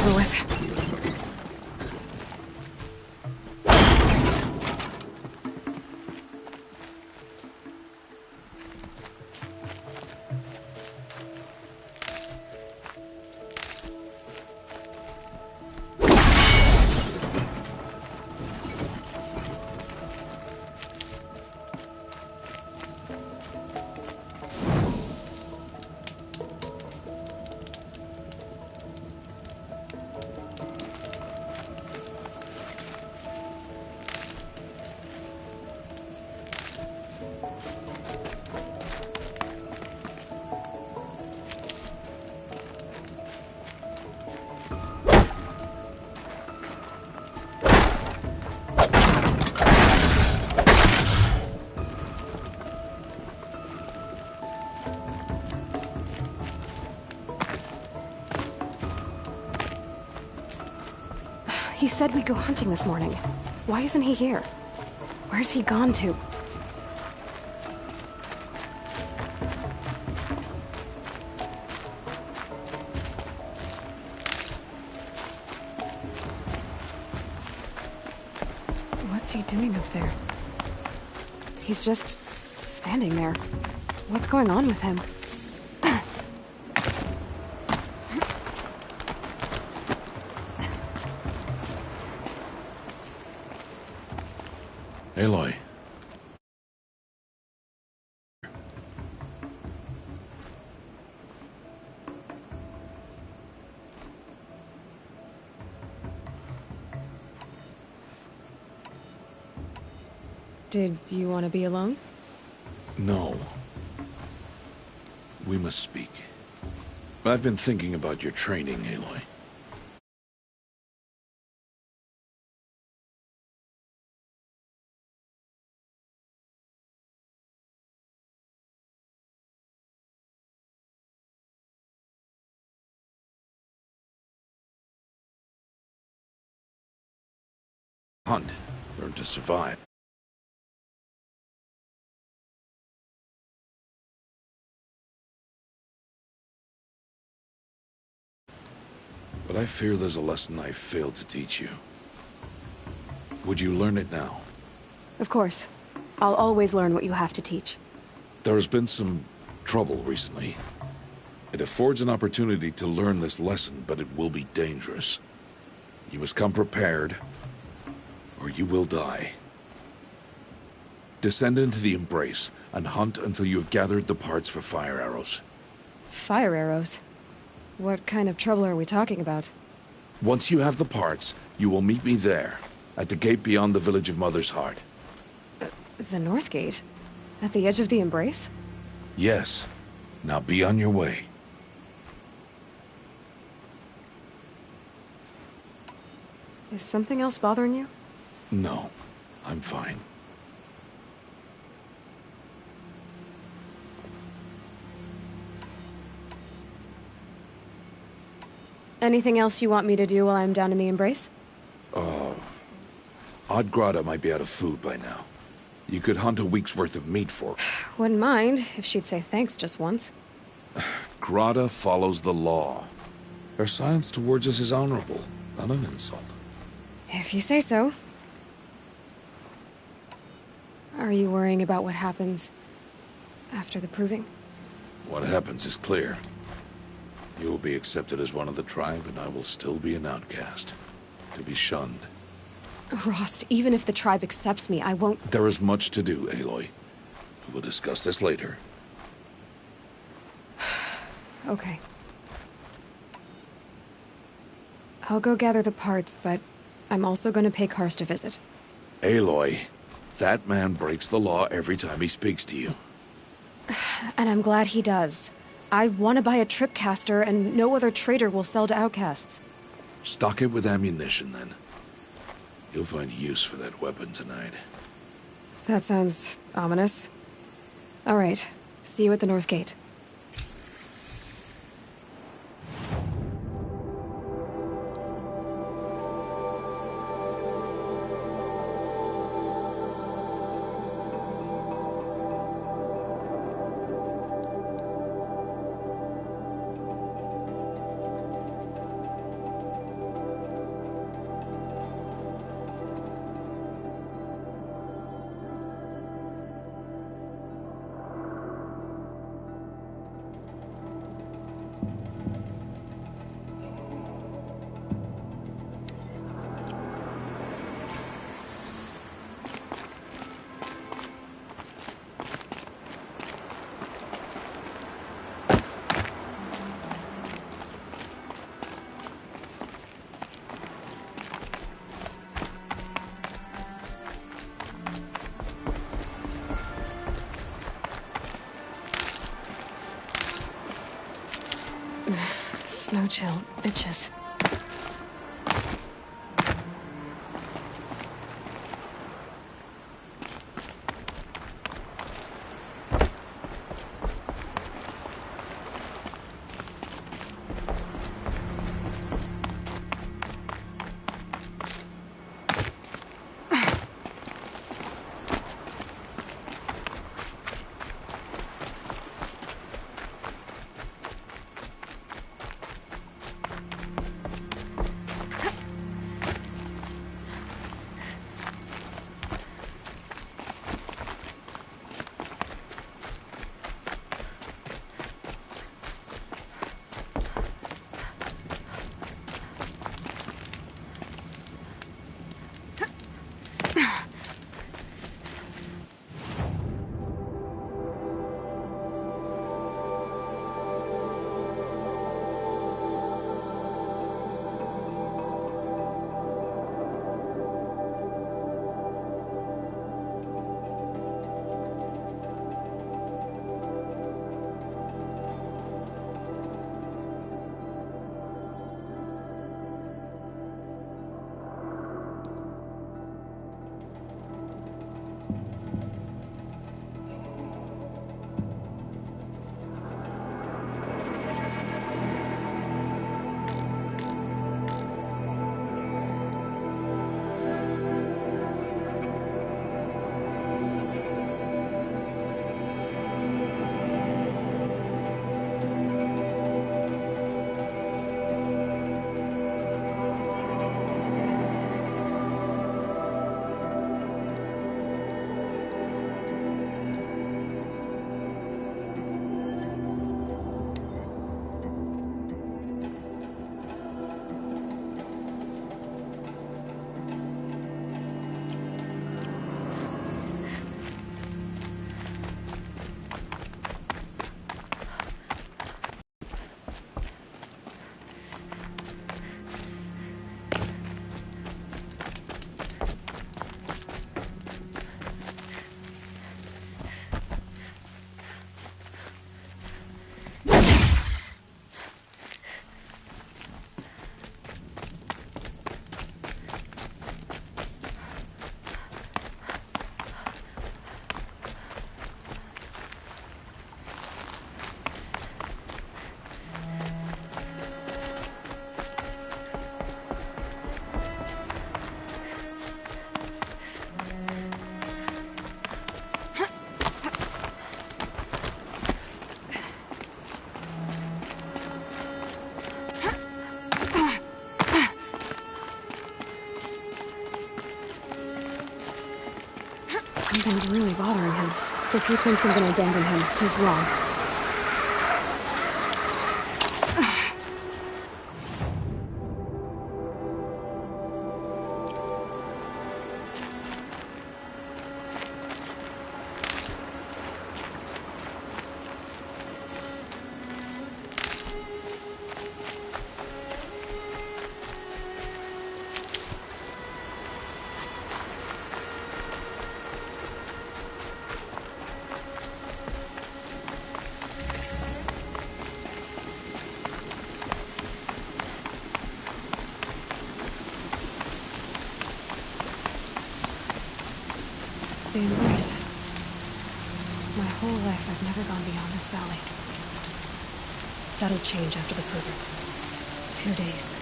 Over with. He said we'd go hunting this morning. Why isn't he here? Where's he gone to? What's he doing up there? He's just standing there. What's going on with him? Aloy. Did you want to be alone? No. We must speak. I've been thinking about your training, Aloy. Hunt. Learn to survive. But I fear there's a lesson I failed to teach you. Would you learn it now? Of course. I'll always learn what you have to teach. There has been some trouble recently. It affords an opportunity to learn this lesson, but it will be dangerous. You must come prepared, or you will die. Descend into the Embrace, and hunt until you have gathered the parts for fire arrows. Fire arrows? What kind of trouble are we talking about? Once you have the parts, you will meet me there, at the gate beyond the village of Mother's Heart. The North Gate? At the edge of the Embrace? Yes. Now be on your way. Is something else bothering you? No, I'm fine. Anything else you want me to do while I'm down in the Embrace? Odd Grata might be out of food by now. You could hunt a week's worth of meat for her. Wouldn't mind, if she'd say thanks just once. Grata follows the law. Her silence towards us is honorable, not an insult. If you say so. Are you worrying about what happens after the proving? What happens is clear. You will be accepted as one of the tribe, and I will still be an outcast. To be shunned. Rost, even if the tribe accepts me, I won't... There is much to do, Aloy. We will discuss this later. Okay. I'll go gather the parts, but I'm also going to pay Karst a visit. Aloy, that man breaks the law every time he speaks to you. And I'm glad he does. I want to buy a tripcaster, and no other trader will sell to outcasts. Stock it with ammunition, then. You'll find use for that weapon tonight. That sounds ominous. All right. See you at the North Gate. Snow chill itches. Something's really bothering him. If he thinks I'm gonna abandon him, he's wrong. they embrace. My whole life, I've never gone beyond this valley. That'll change after the program. 2 days.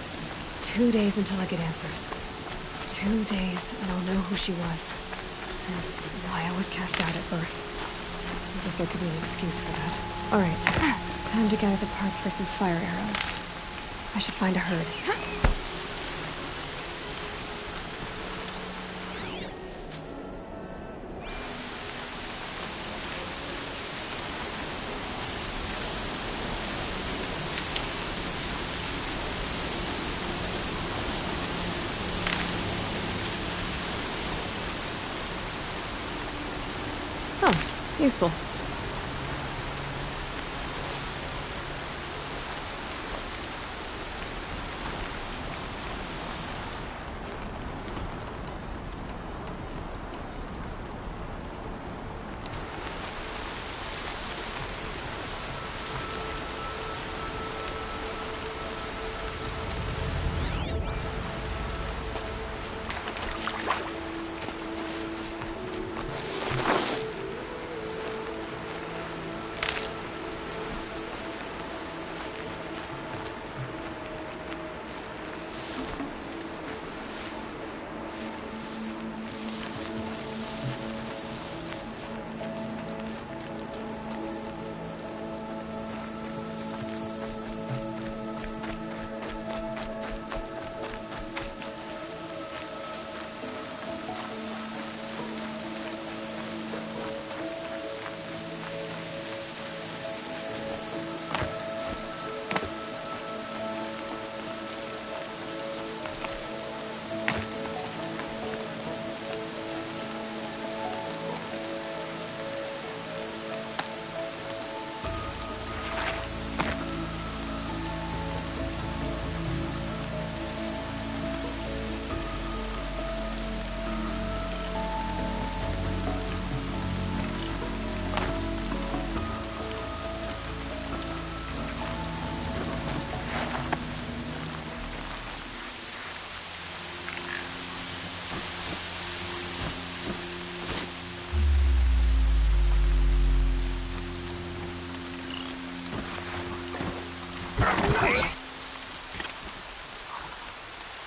2 days until I get answers. 2 days, and I'll know who she was. And why I was cast out at birth. As if there could be an excuse for that. Alright, time to gather the parts for some fire arrows. I should find a herd. Oh, useful.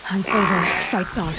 Hunt's over. Fight's on.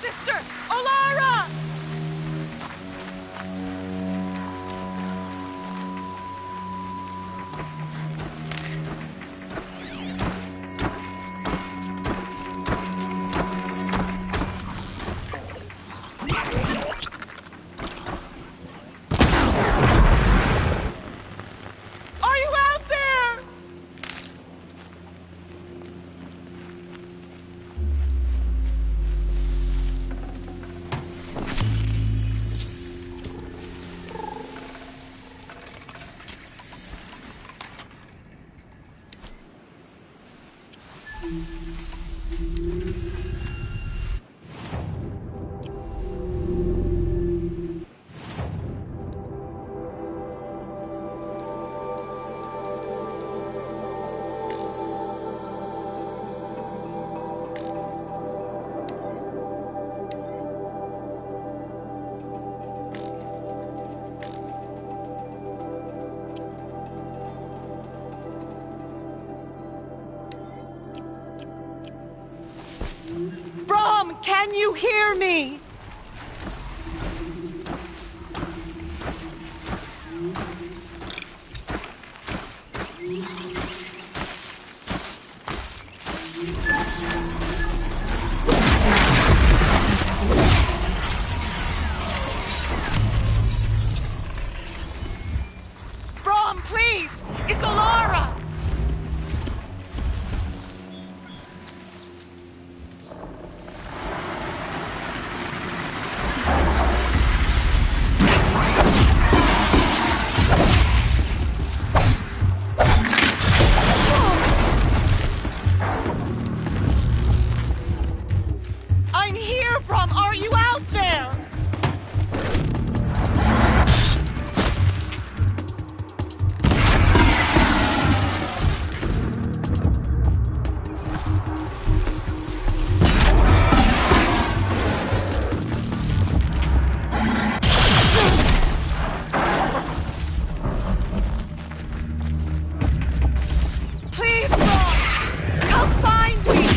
Sister! Olara! Can you hear me? Brom, please! It's Alara! I'm here, Brom! Are you out there? Please, Brom! Come find me!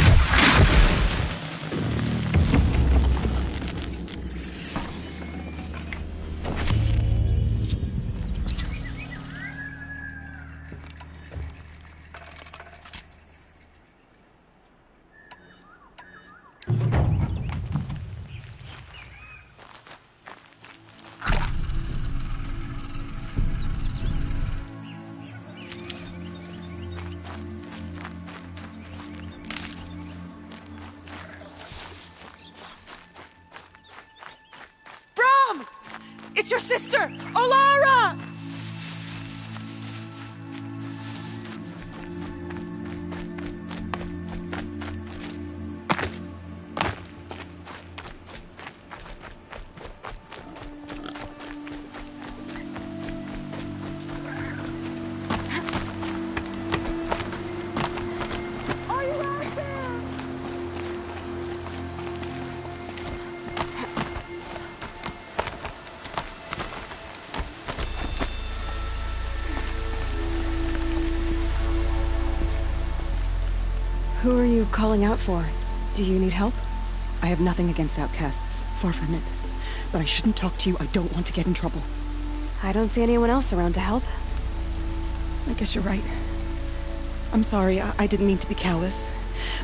Brom! It's your sister, Alara! Are you out there? Who are you calling out for? Do you need help? I have nothing against outcasts, far from it. But I shouldn't talk to you, I don't want to get in trouble. I don't see anyone else around to help. I guess you're right. I'm sorry, I didn't mean to be callous.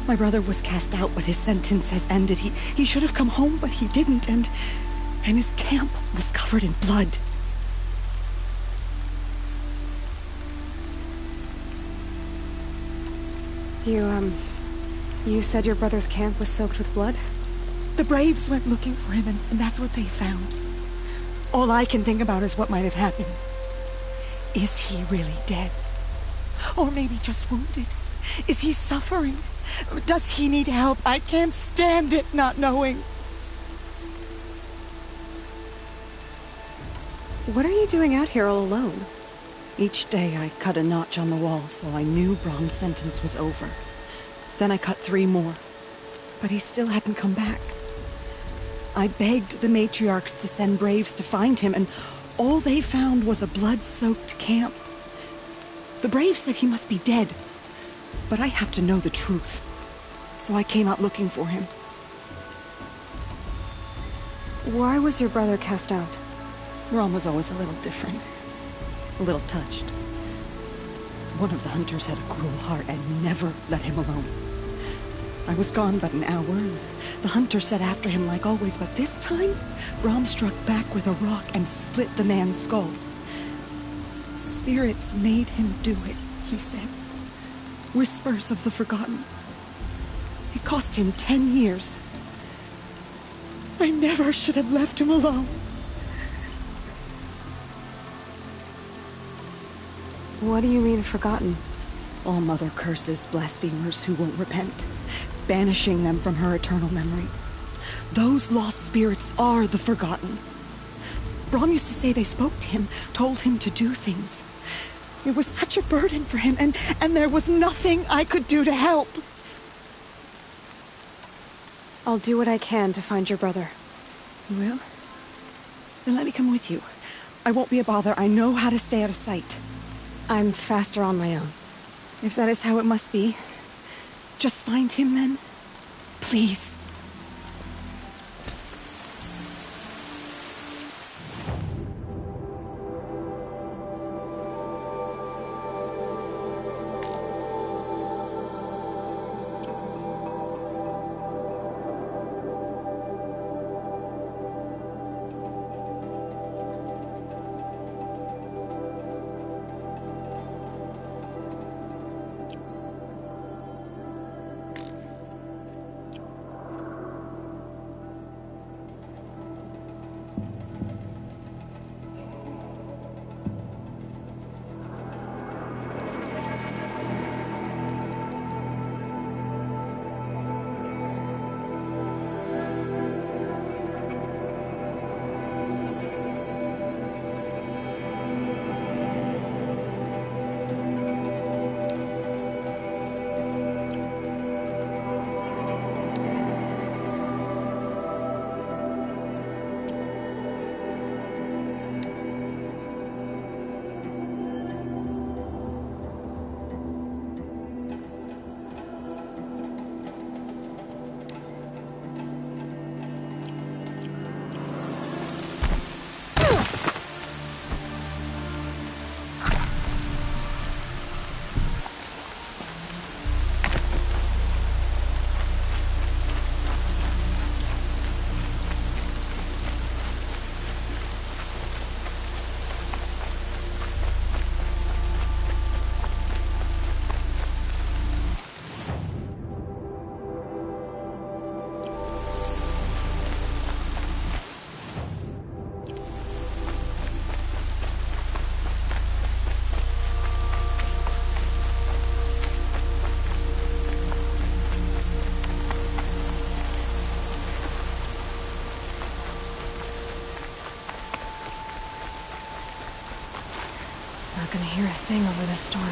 My brother was cast out, but his sentence has ended. He should have come home, but he didn't, and his camp was covered in blood. You said your brother's camp was soaked with blood? The Braves went looking for him, and that's what they found. All I can think about is what might have happened. Is he really dead? Or maybe just wounded? Is he suffering? Does he need help? I can't stand it not knowing. What are you doing out here all alone? Each day I cut a notch on the wall so I knew Brom's sentence was over. Then I cut 3 more. But he still hadn't come back. I begged the matriarchs to send Braves to find him, and all they found was a blood-soaked camp. The Braves said he must be dead, but I have to know the truth. So I came out looking for him. Why was your brother cast out? Brom was always a little different. A little touched. One of the hunters had a cruel heart and never let him alone. I was gone but an hour, and the hunter set after him like always, but this time, Brom struck back with a rock and split the man's skull. Spirits made him do it, he said. Whispers of the forgotten. It cost him 10 years. I never should have left him alone. What do you mean, forgotten? All Mother curses blasphemers who won't repent, banishing them from her eternal memory. Those lost spirits are the forgotten. Brom used to say they spoke to him, told him to do things. It was such a burden for him, and there was nothing I could do to help. I'll do what I can to find your brother. You will? Then let me come with you. I won't be a bother. I know how to stay out of sight. I'm faster on my own. If that is how it must be, just find him then. Please. not gonna hear a thing over this storm.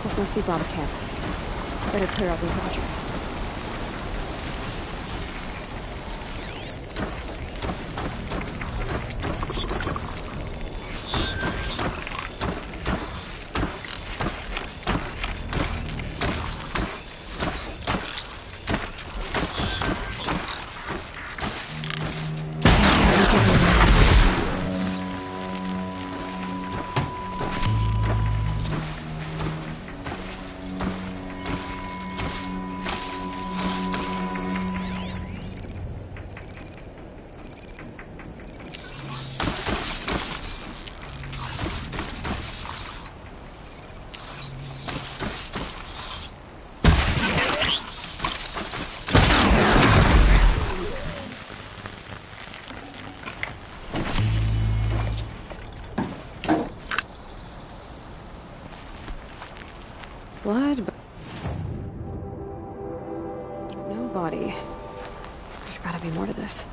This must be Brom's camp. Better clear out these watchers. Blood, but no body. There's gotta be more to this.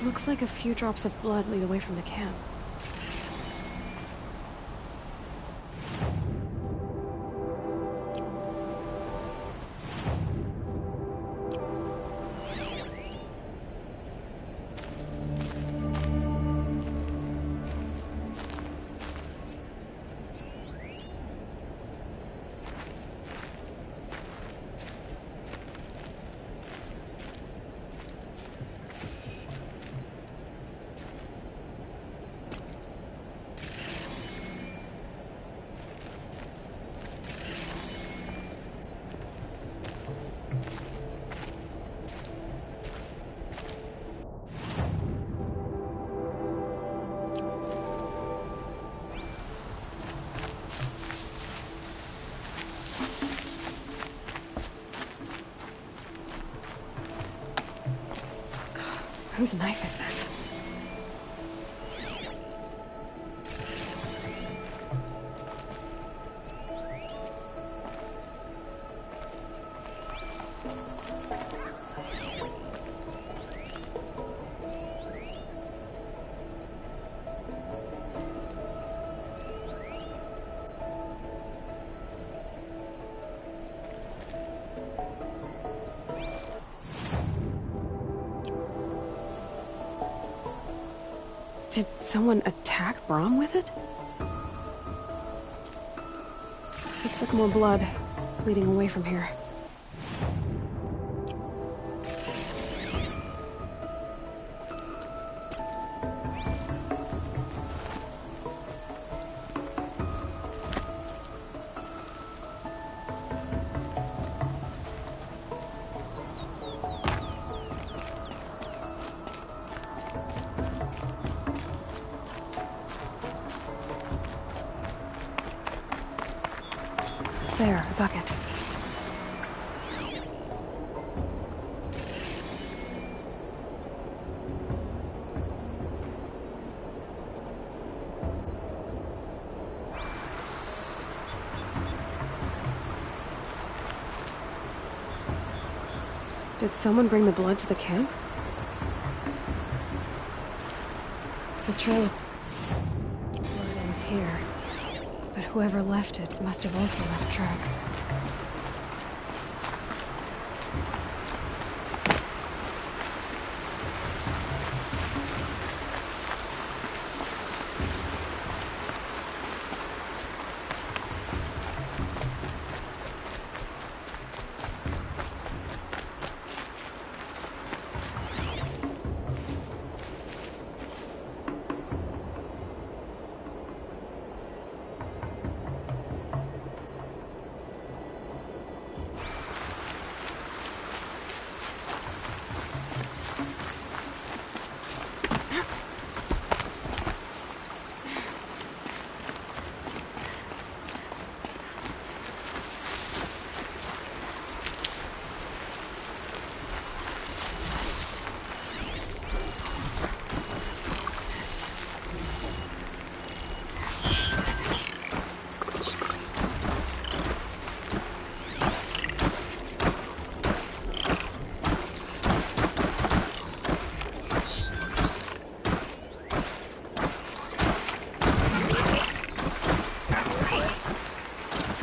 Looks like a few drops of blood lead away from the camp. Whose knife is this? Did someone attack Brahm with it? Looks like more blood leading away from here. There, a bucket. Did someone bring the blood to the camp? The trail of blood ends here. But whoever left it must have also left tracks.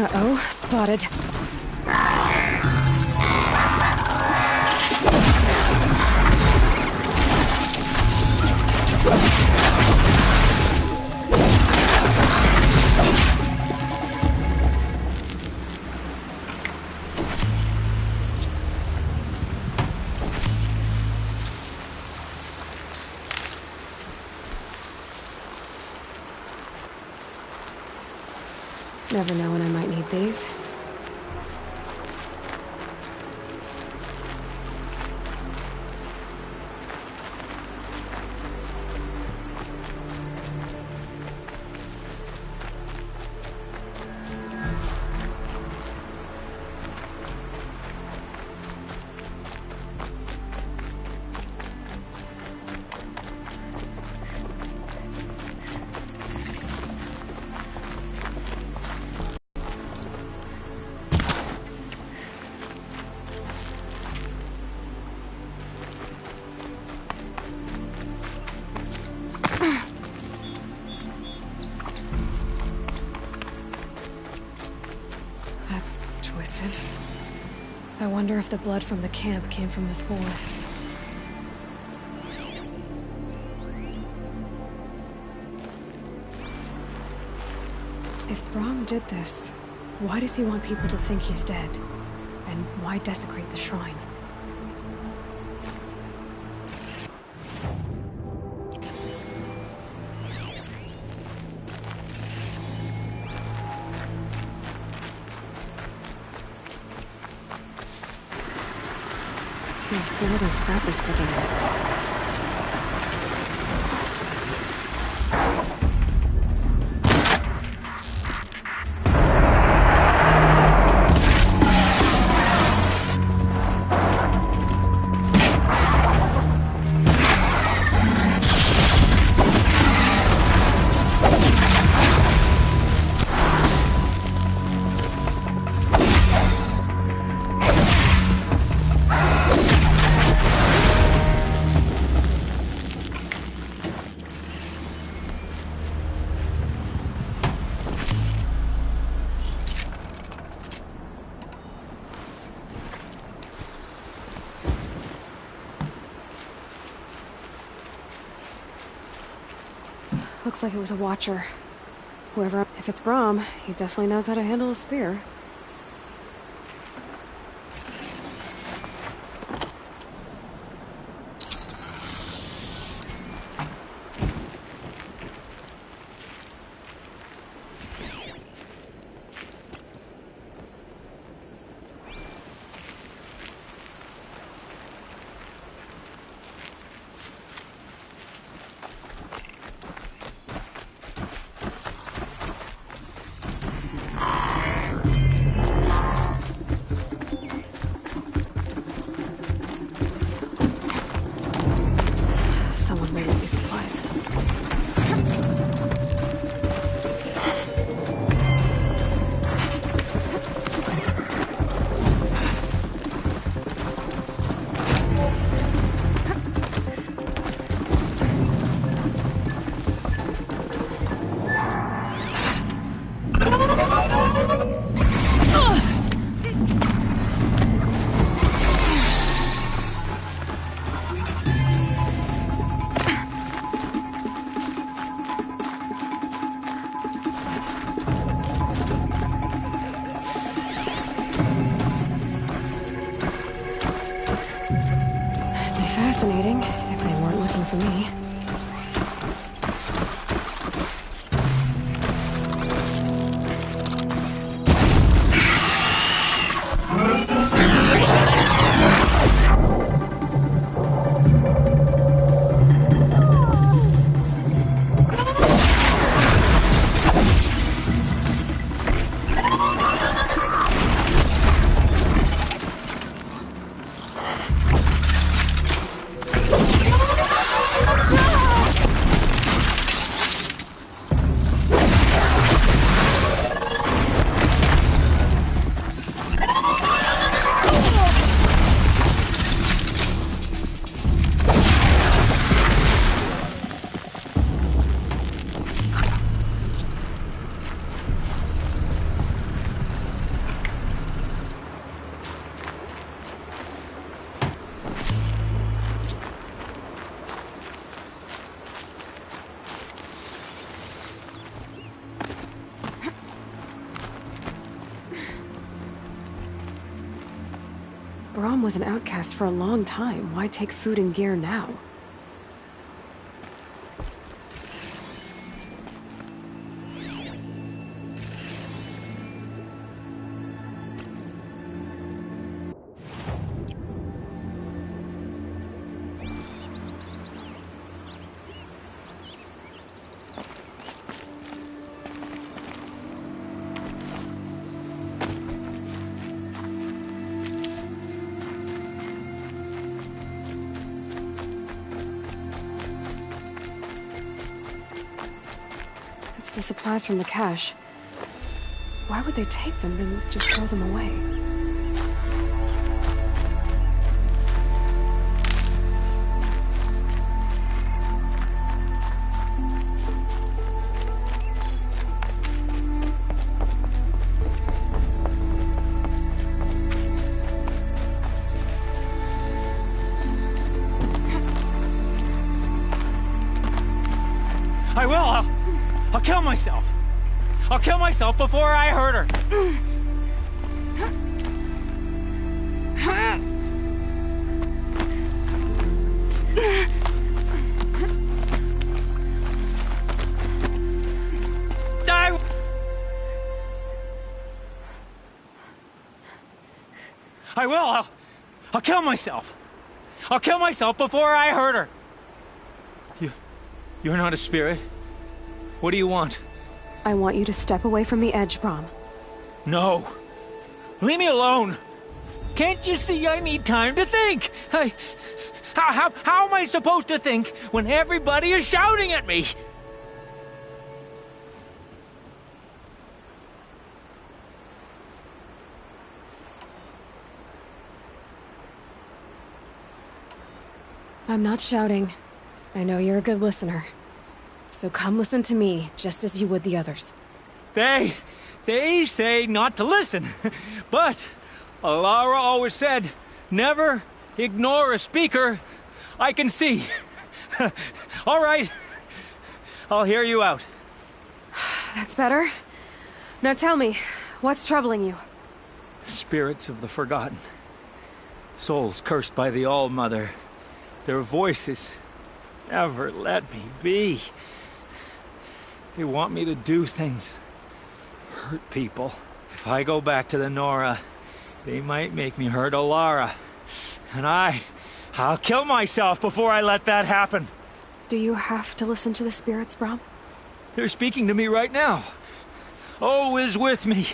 Uh-oh, spotted. Never know when I might need these. That's twisted. I wonder if the blood from the camp came from this boar. If Brahm did this, why does he want people to think he's dead? And why desecrate the shrine? What are those scrappers picking up? Looks like it was a watcher. Whoever... If it's Brahm, he definitely knows how to handle a spear. Someone may need these supplies. Fascinating, if they weren't looking for me. Brahm was an outcast for a long time. Why take food and gear now? The supplies from the cache. Why would they take them and just throw them away? I will! I'll kill myself! I'll kill myself before I hurt her! I will! I'll kill myself! I'll kill myself before I hurt her! You're not a spirit. What do you want? I want you to step away from the edge, Brahm. No. Leave me alone. Can't you see I need time to think? How am I supposed to think when everybody is shouting at me? I'm not shouting. I know you're a good listener. So come listen to me, just as you would the others. They say not to listen. But Alara always said, never ignore a speaker I can see. All right. I'll hear you out. That's better. Now tell me, what's troubling you? Spirits of the forgotten. Souls cursed by the All-Mother. Their voices never let me be. They want me to do things, hurt people. If I go back to the Nora, they might make me hurt Alara. And I'll kill myself before I let that happen. Do you have to listen to the spirits, Brom? They're speaking to me right now. O is with me.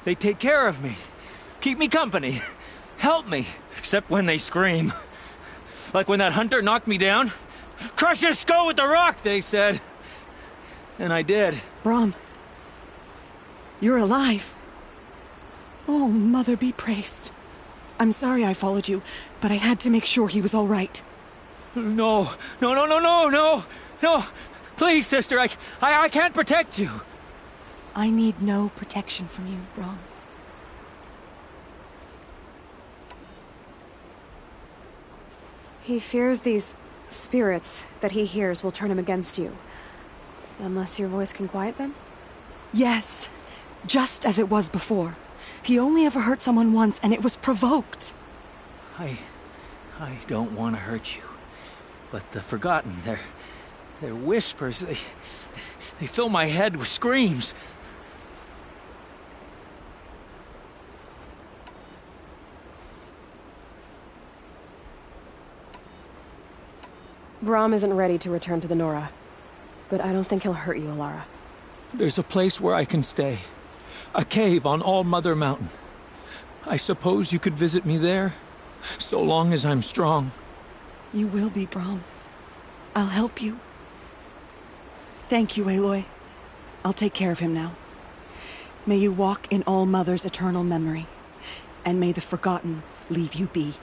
They take care of me, keep me company, help me, except when they scream. Like when that hunter knocked me down. Crush his skull with the rock, they said. And I did. Brom, you're alive. Oh, Mother be praised. I'm sorry I followed you, but I had to make sure he was all right. No. Please, sister, I can't protect you. I need no protection from you, Brom. He fears these spirits that he hears will turn him against you. Unless your voice can quiet them? Yes, just as it was before. He only ever hurt someone once, and it was provoked. I don't want to hurt you. But the Forgotten, their whispers, they fill my head with screams. Brom isn't ready to return to the Nora. But I don't think he'll hurt you, Alara. There's a place where I can stay. A cave on All-Mother Mountain. I suppose you could visit me there, so long as I'm strong. You will be, Brom. I'll help you. Thank you, Aloy. I'll take care of him now. May you walk in All-Mother's eternal memory, and may the Forgotten leave you be.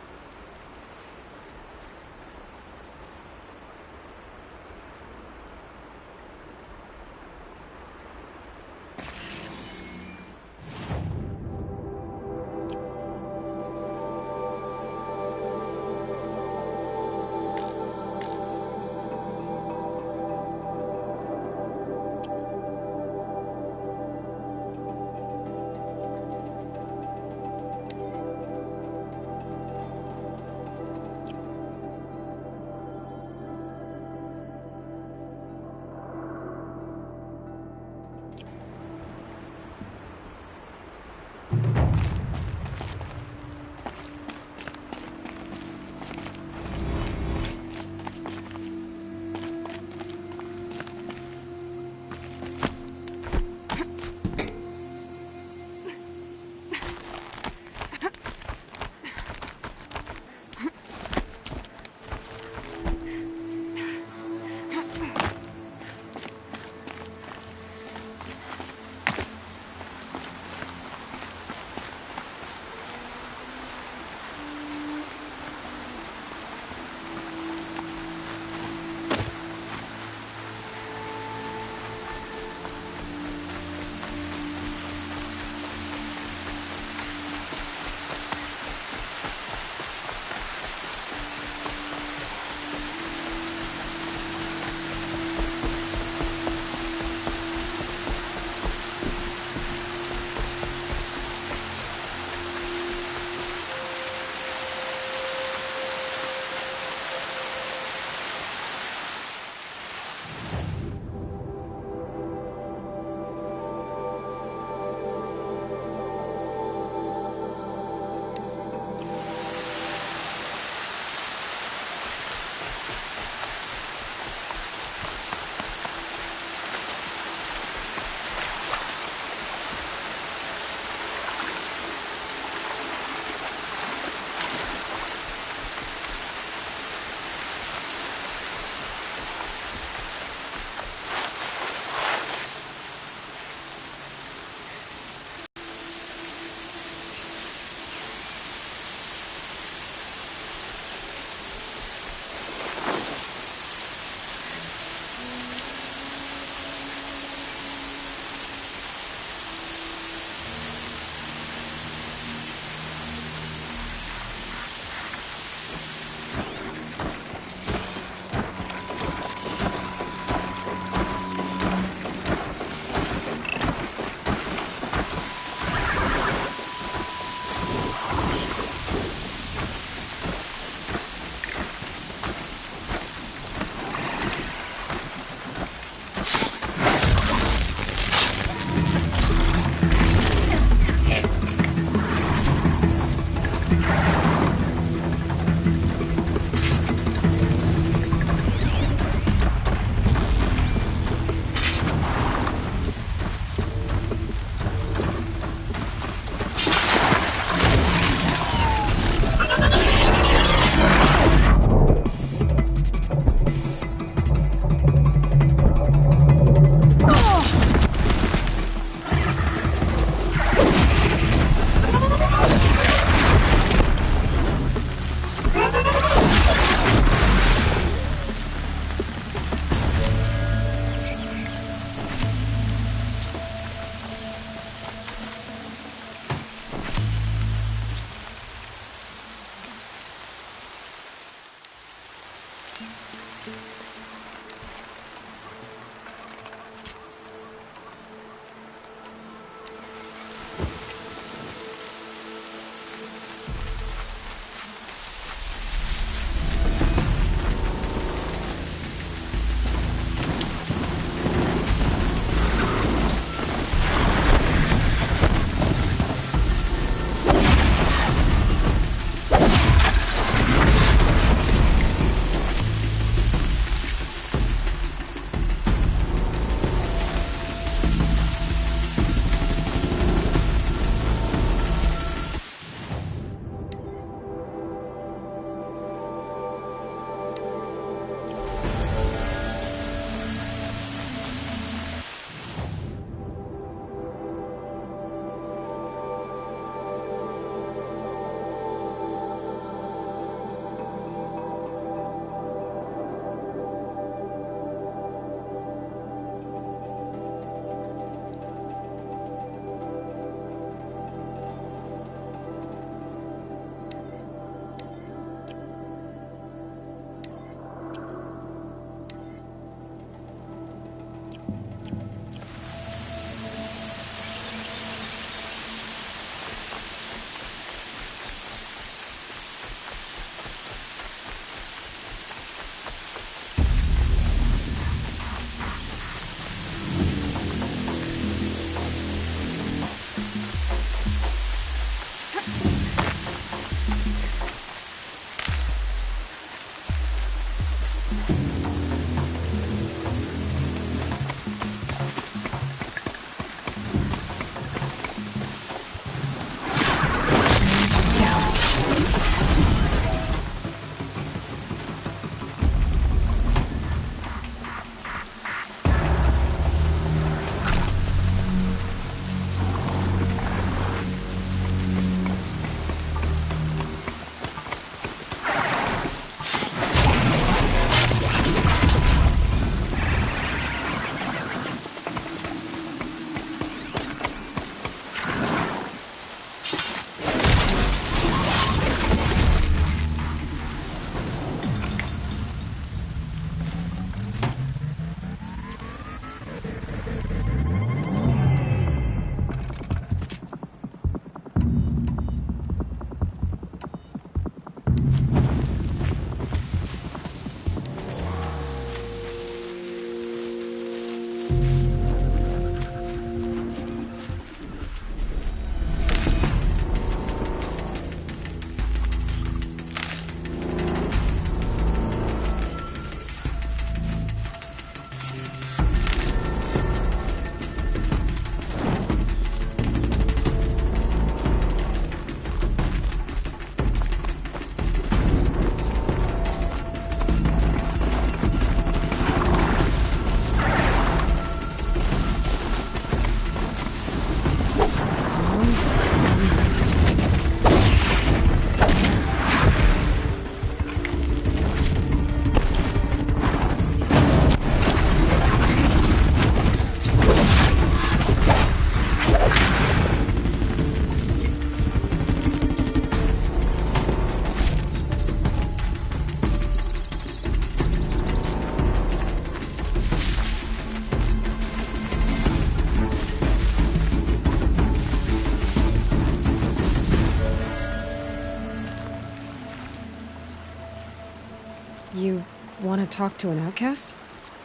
You want to talk to an outcast?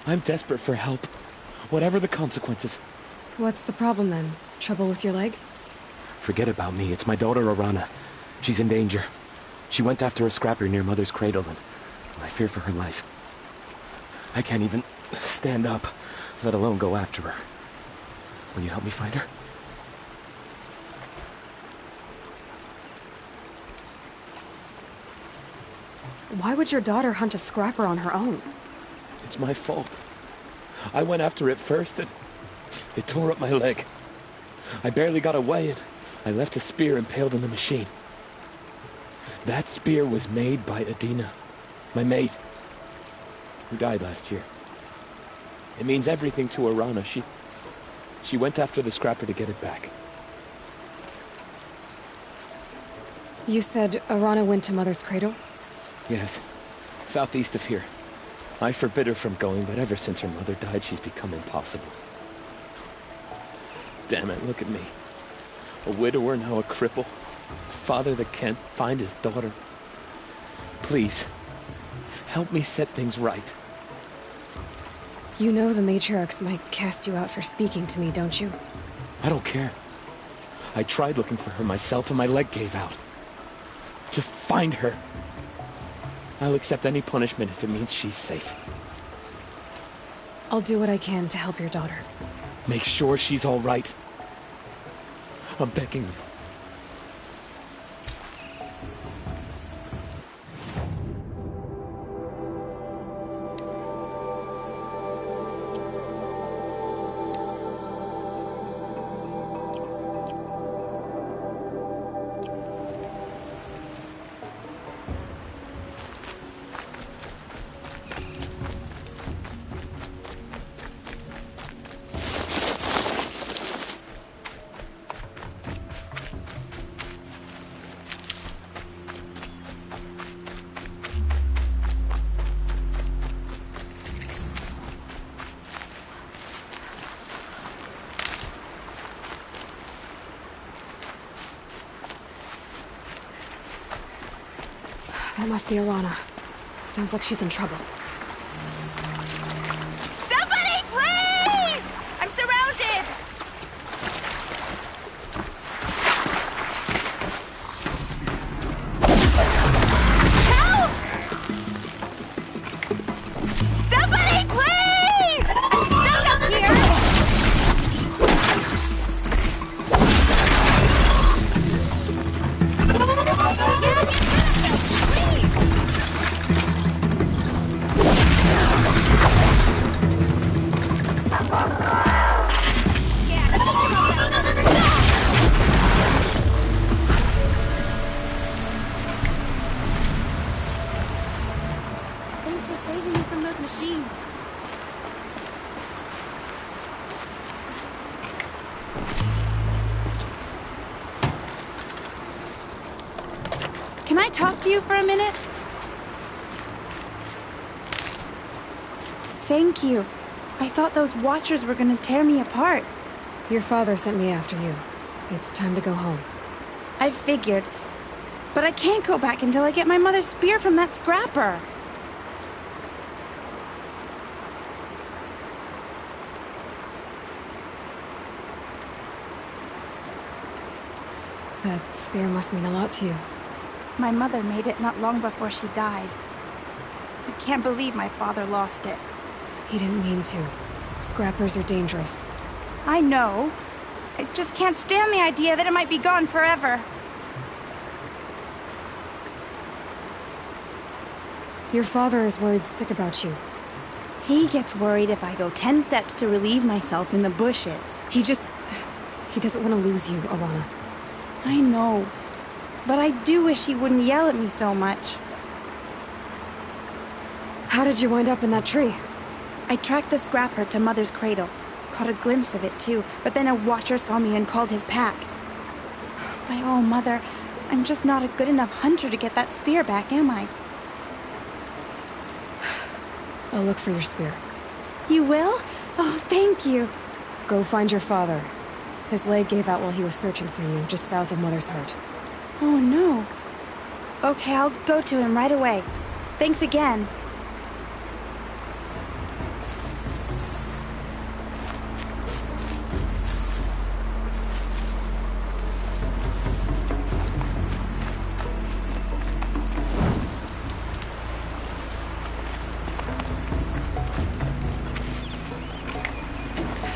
I'm desperate for help. Whatever the consequences. What's the problem then? Trouble with your leg? Forget about me. It's my daughter, Arana. She's in danger. She went after a scrapper near Mother's cradle, and I fear for her life. I can't even stand up, let alone go after her. Will you help me find her? Why would your daughter hunt a scrapper on her own? It's my fault. I went after it first, and it tore up my leg. I barely got away, and I left a spear impaled in the machine. That spear was made by Adina, my mate, who died last year. It means everything to Arana. She went after the scrapper to get it back. You said Arana went to Mother's cradle? Yes, southeast of here. I forbid her from going, but ever since her mother died, she's become impossible. Damn it, look at me. A widower, now a cripple. A father that can't find his daughter. Please, help me set things right. You know the matriarchs might cast you out for speaking to me, don't you? I don't care. I tried looking for her myself and my leg gave out. Just find her. I'll accept any punishment if it means she's safe. I'll do what I can to help your daughter. Make sure she's all right. I'm begging you. That must be Arana. Sounds like she's in trouble. Somebody, please! I'm surrounded! Help! Somebody, please! I'm stuck up here! Thanks for saving me from those machines. Can I talk to you for a minute? Thank you. I thought those Watchers were gonna tear me apart. Your father sent me after you. It's time to go home. I figured. But I can't go back until I get my mother's spear from that scrapper. That spear must mean a lot to you. My mother made it not long before she died. I can't believe my father lost it. He didn't mean to. Scrappers are dangerous. I know. I just can't stand the idea that it might be gone forever. Your father is worried sick about you. He gets worried if I go 10 steps to relieve myself in the bushes. He doesn't want to lose you, Arana. I know. But I do wish he wouldn't yell at me so much. How did you wind up in that tree? I tracked the scrapper to Mother's cradle. Caught a glimpse of it too, but then a Watcher saw me and called his pack. My oh, Mother, I'm just not a good enough hunter to get that spear back, am I? I'll look for your spear. You will? Oh, thank you. Go find your father. His leg gave out while he was searching for you, just south of Mother's Hurt. Oh, no. Okay, I'll go to him right away. Thanks again.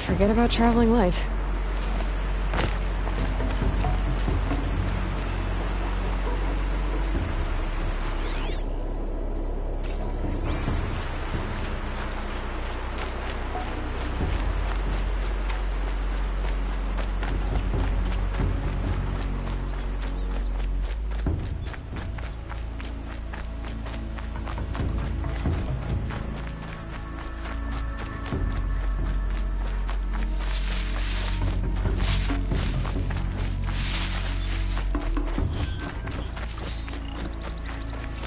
Forget about traveling light.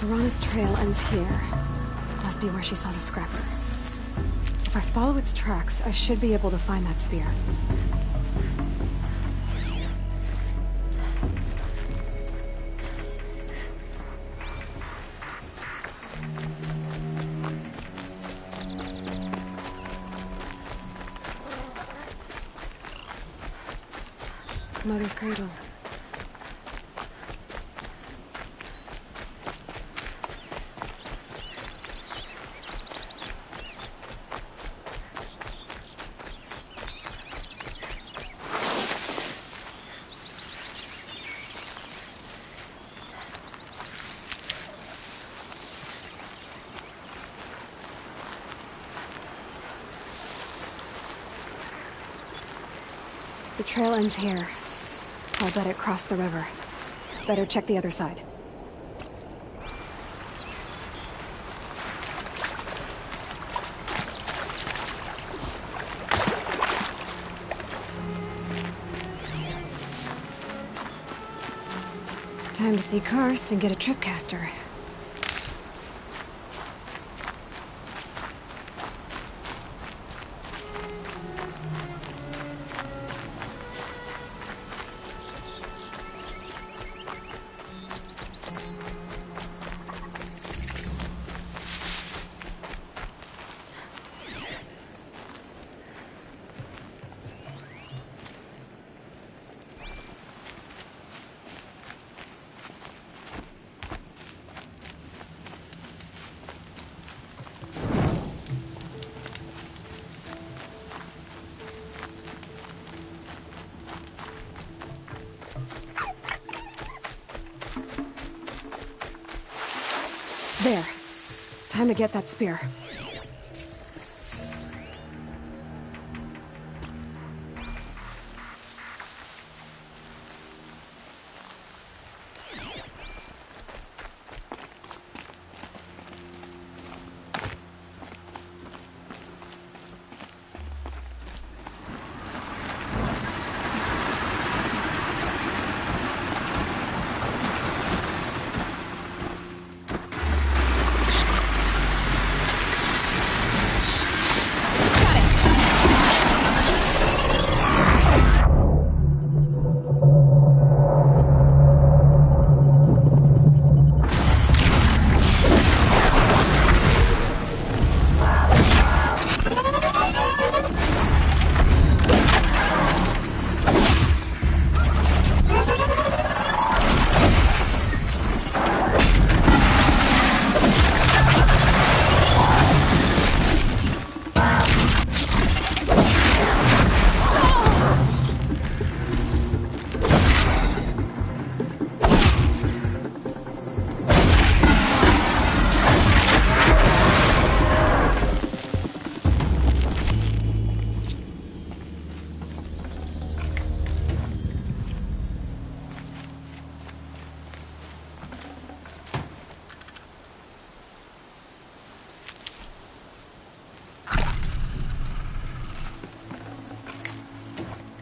Arana's trail ends here. must be where she saw the scrapper. If I follow its tracks, I should be able to find that spear. Mother's cradle. The trail ends here. I'll bet it crossed the river. Better check the other side. Time to see Karst and get a tripcaster. There. Time to get that spear.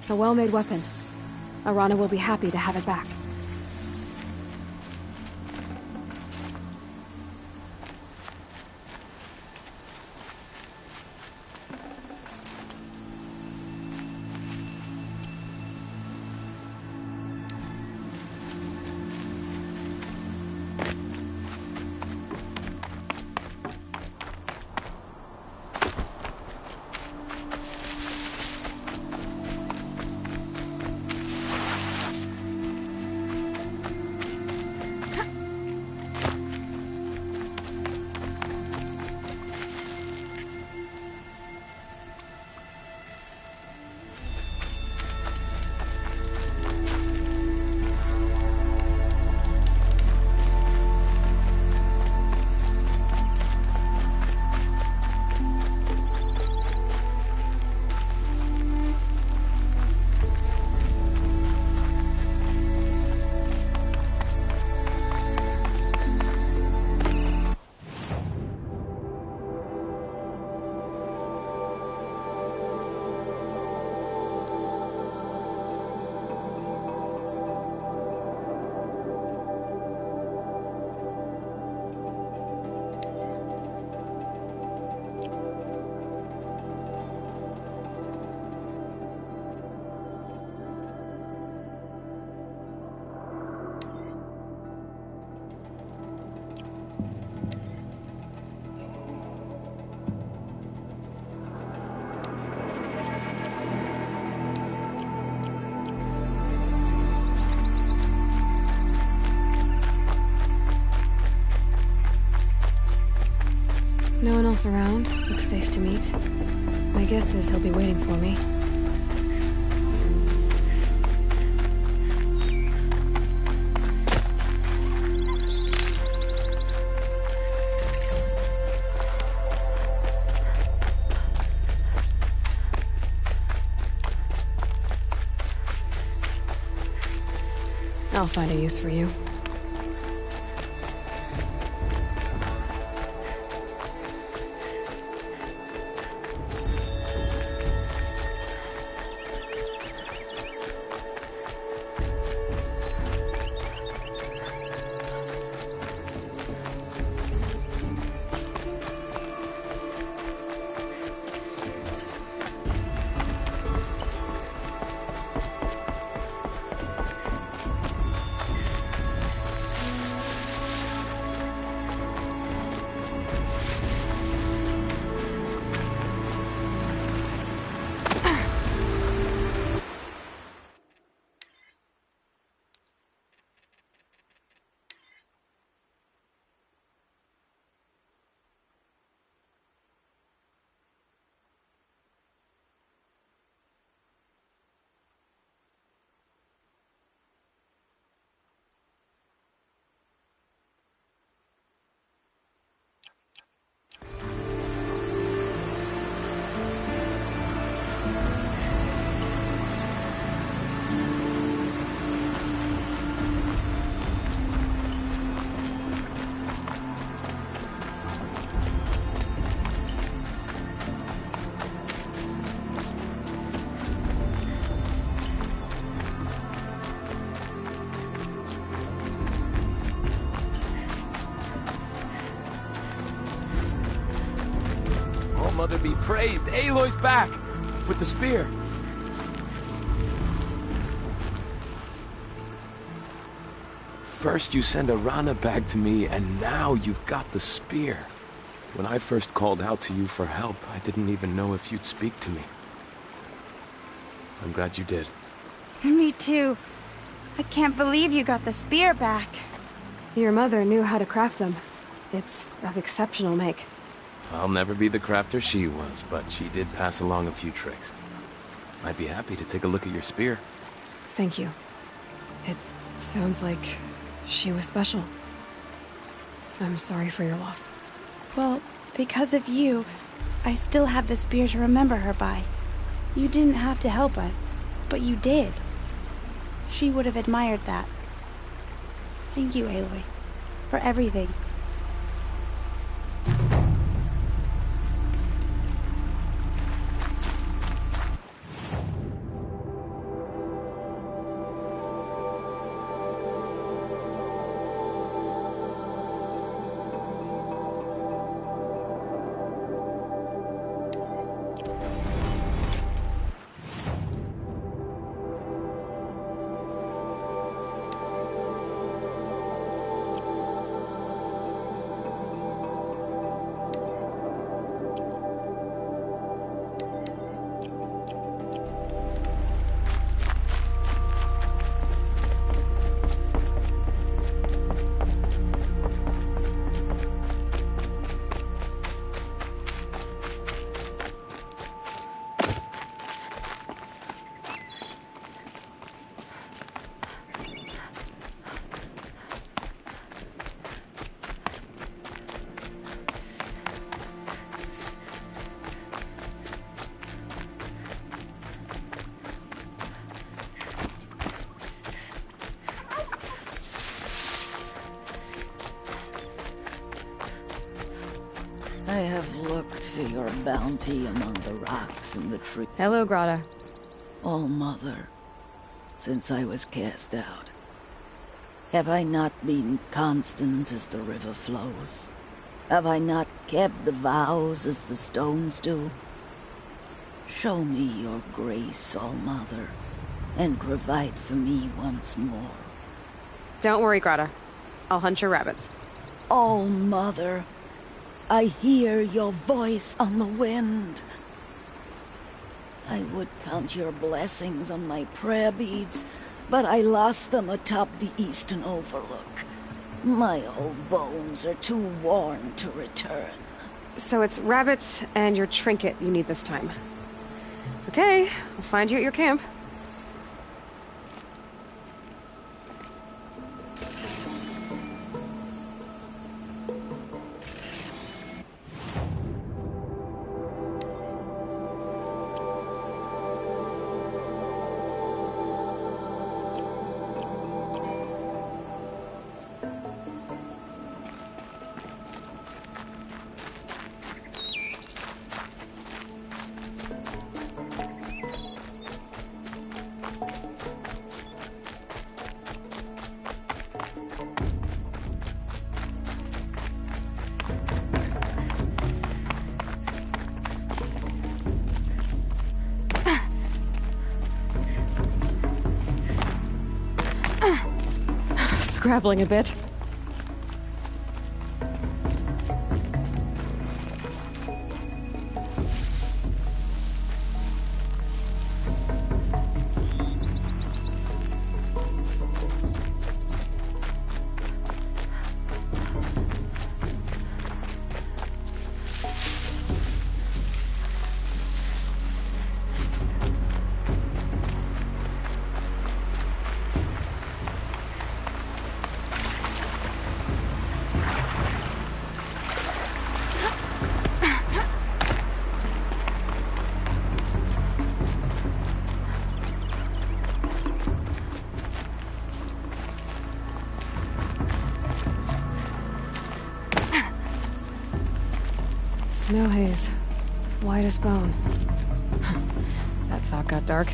A well-made weapon. Arana will be happy to have it back. pass around. Looks safe to meet. My guess is he'll be waiting for me. I'll find a use for you. Mother be praised. Aloy's back with the spear. First you send Arana back to me, and now you've got the spear. When I first called out to you for help, I didn't even know if you'd speak to me. I'm glad you did. Me too. I can't believe you got the spear back. Your mother knew how to craft them. It's of exceptional make. I'll never be the crafter she was, but she did pass along a few tricks. I'd be happy to take a look at your spear. Thank you. It sounds like she was special. I'm sorry for your loss. Well, because of you, I still have the spear to remember her by. You didn't have to help us, but you did. She would have admired that. Thank you, Aloy, for everything. I have looked for your bounty among the rocks and the trees. Hello, Grata. All Mother, since I was cast out, have I not been constant as the river flows? Have I not kept the vows as the stones do? Show me your grace, All Mother, and provide for me once more. Don't worry, Grata. I'll hunt your rabbits. All Mother, I hear your voice on the wind. I would count your blessings on my prayer beads, but I lost them atop the eastern overlook. My old bones are too worn to return. So it's rabbits and your trinket you need this time. Okay, I'll find you at your camp. Scrabbling a bit. Snow haze. White as bone. That thought got dark.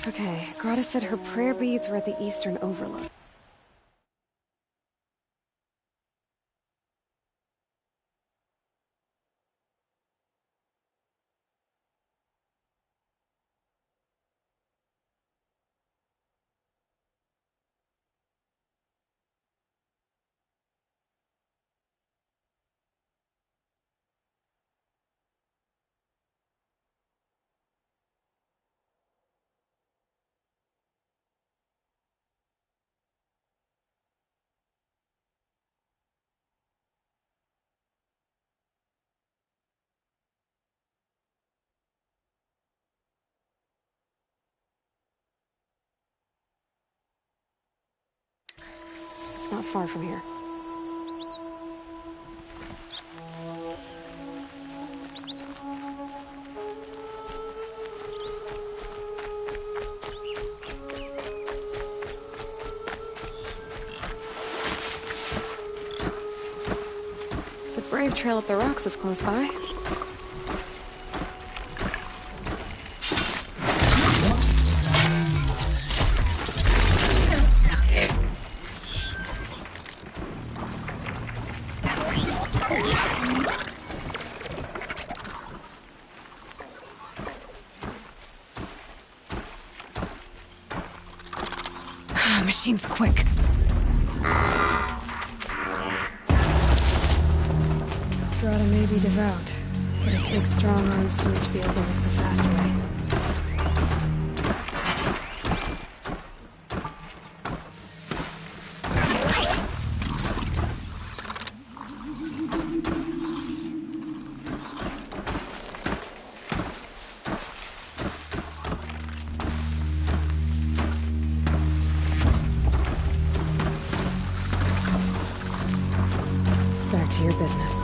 Okay, Grata said her prayer beads were at the eastern overlook. It's not far from here. The Brave Trail up the rocks is close by. Machine's quick. Grata may be devout, but it takes strong arms to reach the overlook the fast way. Back to your business.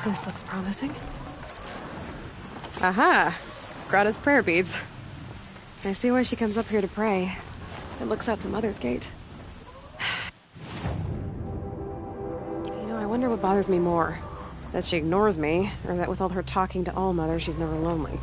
This looks promising. Aha! Grata's prayer beads. I see why she comes up here to pray. It looks out to Mother's Gate. You know, I wonder what bothers me more. That she ignores me, or that with all her talking to All-Mother, she's never lonely.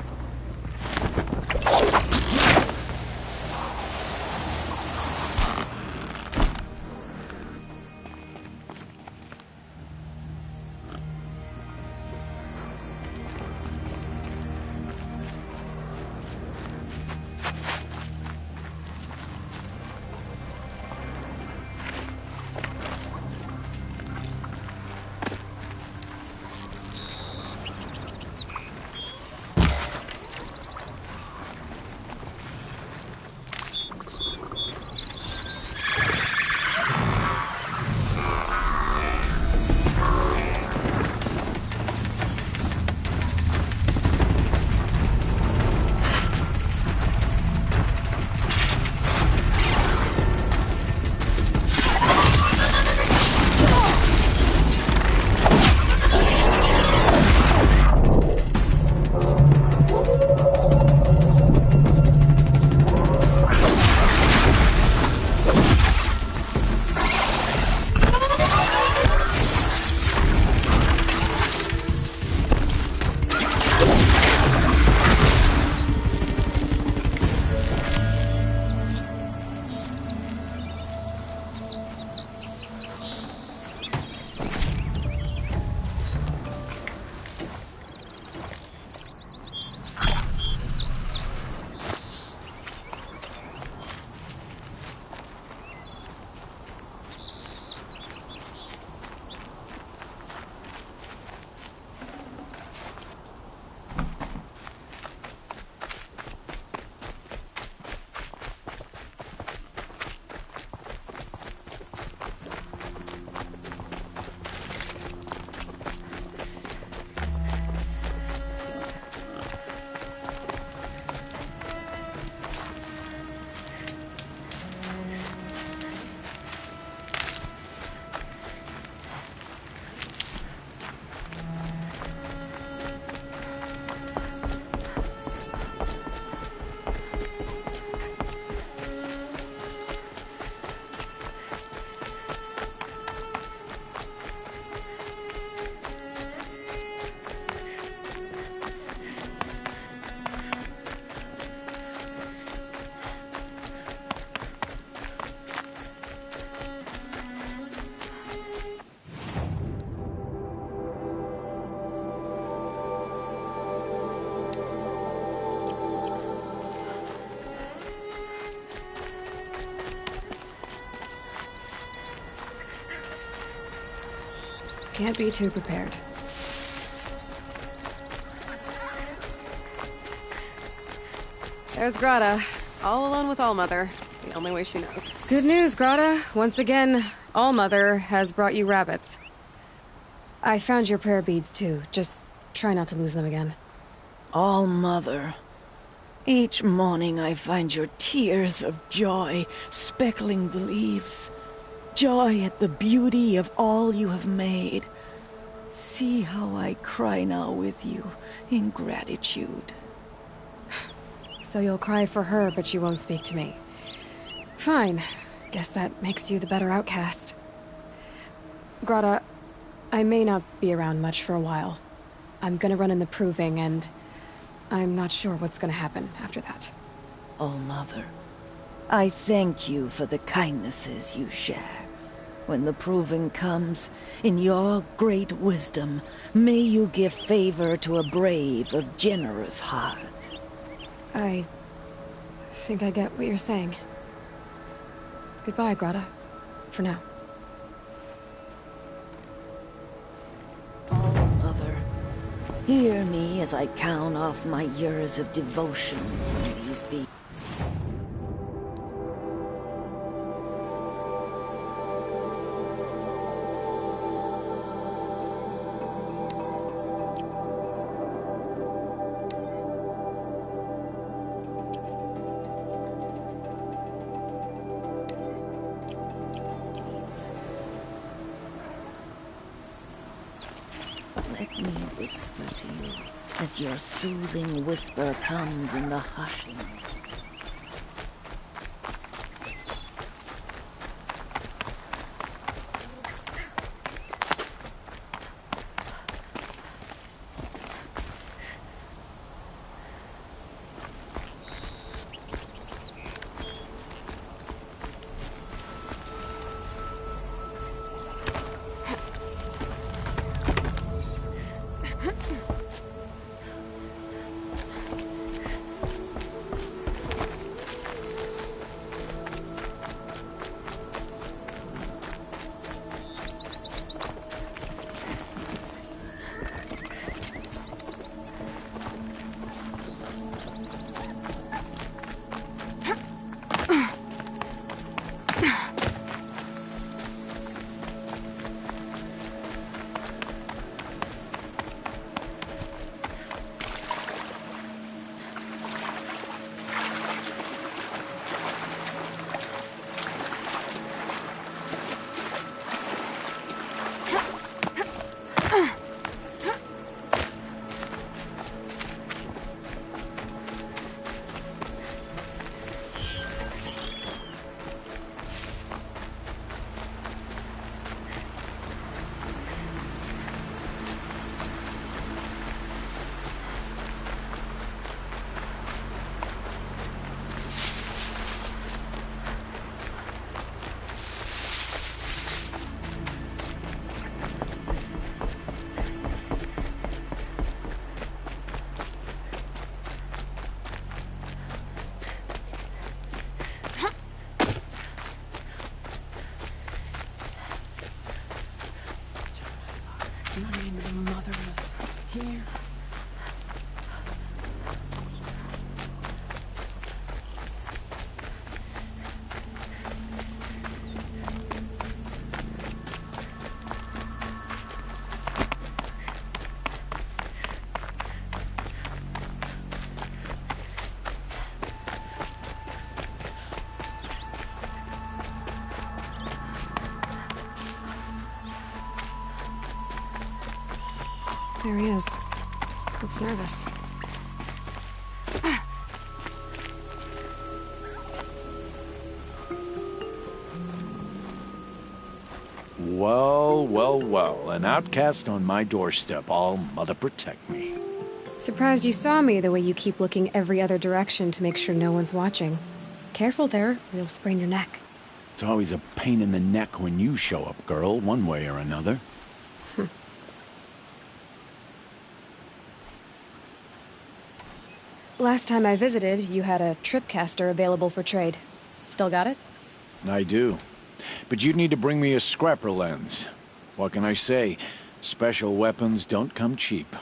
Can't be too prepared. There's Grata, all alone with Allmother. The only way she knows. Good news, Grata. Once again, Allmother has brought you rabbits. I found your prayer beads, too. Just try not to lose them again. All-Mother. Each morning I find your tears of joy speckling the leaves. Joy at the beauty of all you have made. See how I cry now with you in gratitude. So you'll cry for her, but you won't speak to me. Fine. Guess that makes you the better outcast. Grata, I may not be around much for a while. I'm gonna run in the proving, and I'm not sure what's gonna happen after that. All-Mother, I thank you for the kindnesses you share. When the proving comes, in your great wisdom, may you give favor to a brave of generous heart. I think I get what you're saying. Goodbye, Grata. For now. All-Mother, hear me as I count off my years of devotion from these beasts. Let me whisper to you as your soothing whisper comes in the hushing. There he is. Looks nervous. Well, well, well. An outcast on my doorstep. All-Mother protect me. Surprised you saw me the way you keep looking every other direction to make sure no one's watching. Careful there, or you'll sprain your neck. It's always a pain in the neck when you show up, girl, one way or another. Last time I visited, you had a tripcaster available for trade. Still got it? I do. But you'd need to bring me a scrapper lens. What can I say? Special weapons don't come cheap.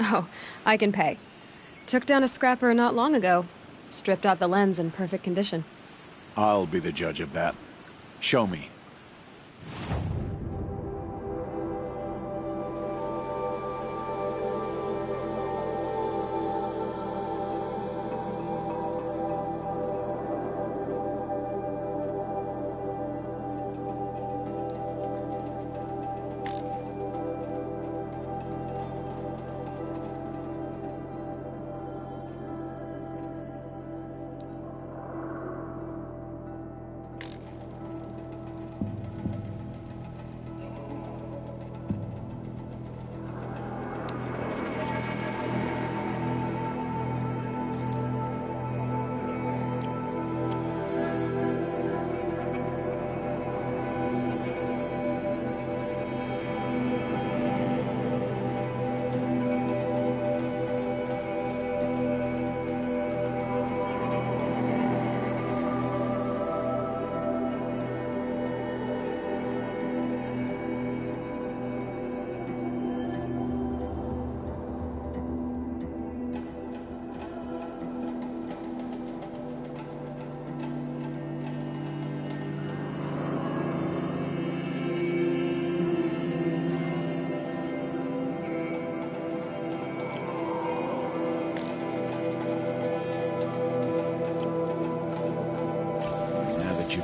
Oh, I can pay. Took down a scrapper not long ago. Stripped out the lens in perfect condition. I'll be the judge of that. Show me.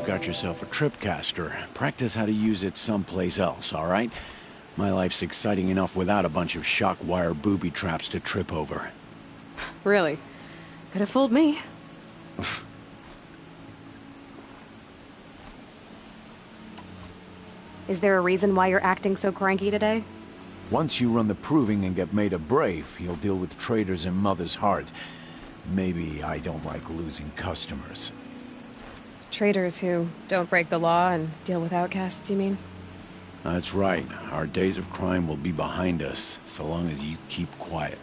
Got yourself a tripcaster. Practice how to use it someplace else, all right? My life's exciting enough without a bunch of shock wire booby traps to trip over. Really? Could have fooled me. Is there a reason why you're acting so cranky today? Once you run the proving and get made a brave, you'll deal with traitors in Mother's Heart. Maybe I don't like losing customers. Traitors who don't break the law and deal with outcasts, you mean? That's right. Our days of crime will be behind us, so long as you keep quiet.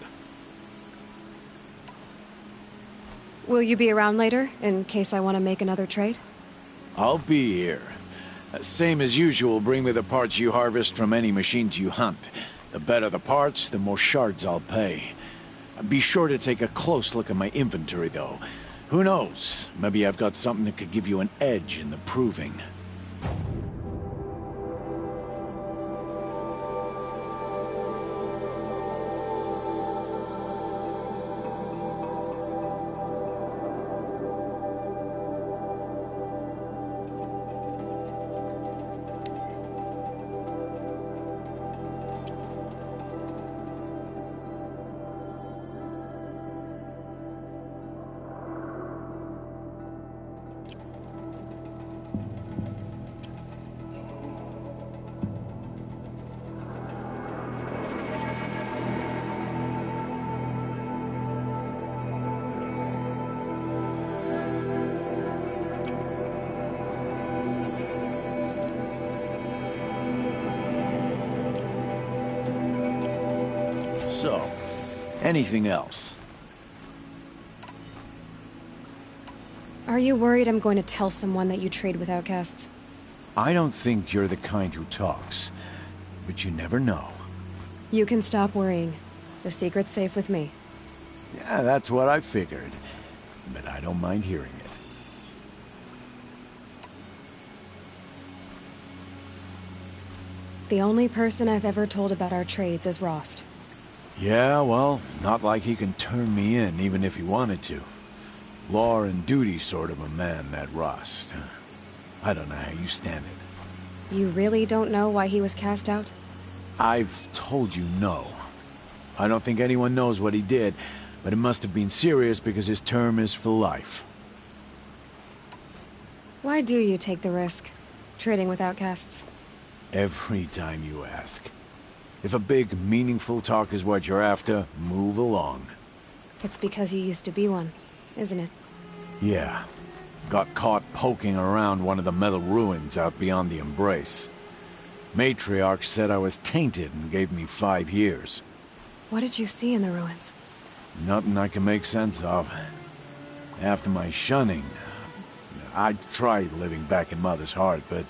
Will you be around later, in case I want to make another trade? I'll be here. Same as usual, bring me the parts you harvest from any machines you hunt. The better the parts, the more shards I'll pay. Be sure to take a close look at my inventory, though. Who knows? Maybe I've got something that could give you an edge in the proving. So, anything else? Are you worried I'm going to tell someone that you trade with outcasts? I don't think you're the kind who talks, but you never know. You can stop worrying. The secret's safe with me. Yeah, that's what I figured, but I don't mind hearing it. The only person I've ever told about our trades is Rost. Yeah, well, not like he can turn me in, even if he wanted to. Law and duty sort of a man, that Rost. I don't know how you stand it. You really don't know why he was cast out? I've told you no. I don't think anyone knows what he did, but it must have been serious because his term is for life. Why do you take the risk, trading with outcasts? Every time you ask. If a big, meaningful talk is what you're after, move along. It's because you used to be one, isn't it? Yeah. Got caught poking around one of the metal ruins out beyond the Embrace. Matriarch said I was tainted and gave me 5 years. What did you see in the ruins? Nothing I can make sense of. After my shunning, I tried living back in Mother's Heart, but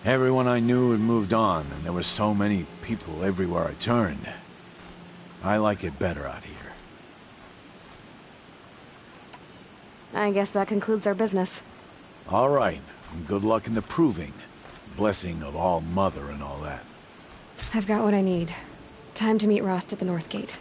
Everyone I knew had moved on, and there were so many people everywhere I turned. I like it better out here. I guess that concludes our business. All right, and good luck in the proving. Blessing of All Mother and all that. I've got what I need. Time to meet Rost at the North Gate.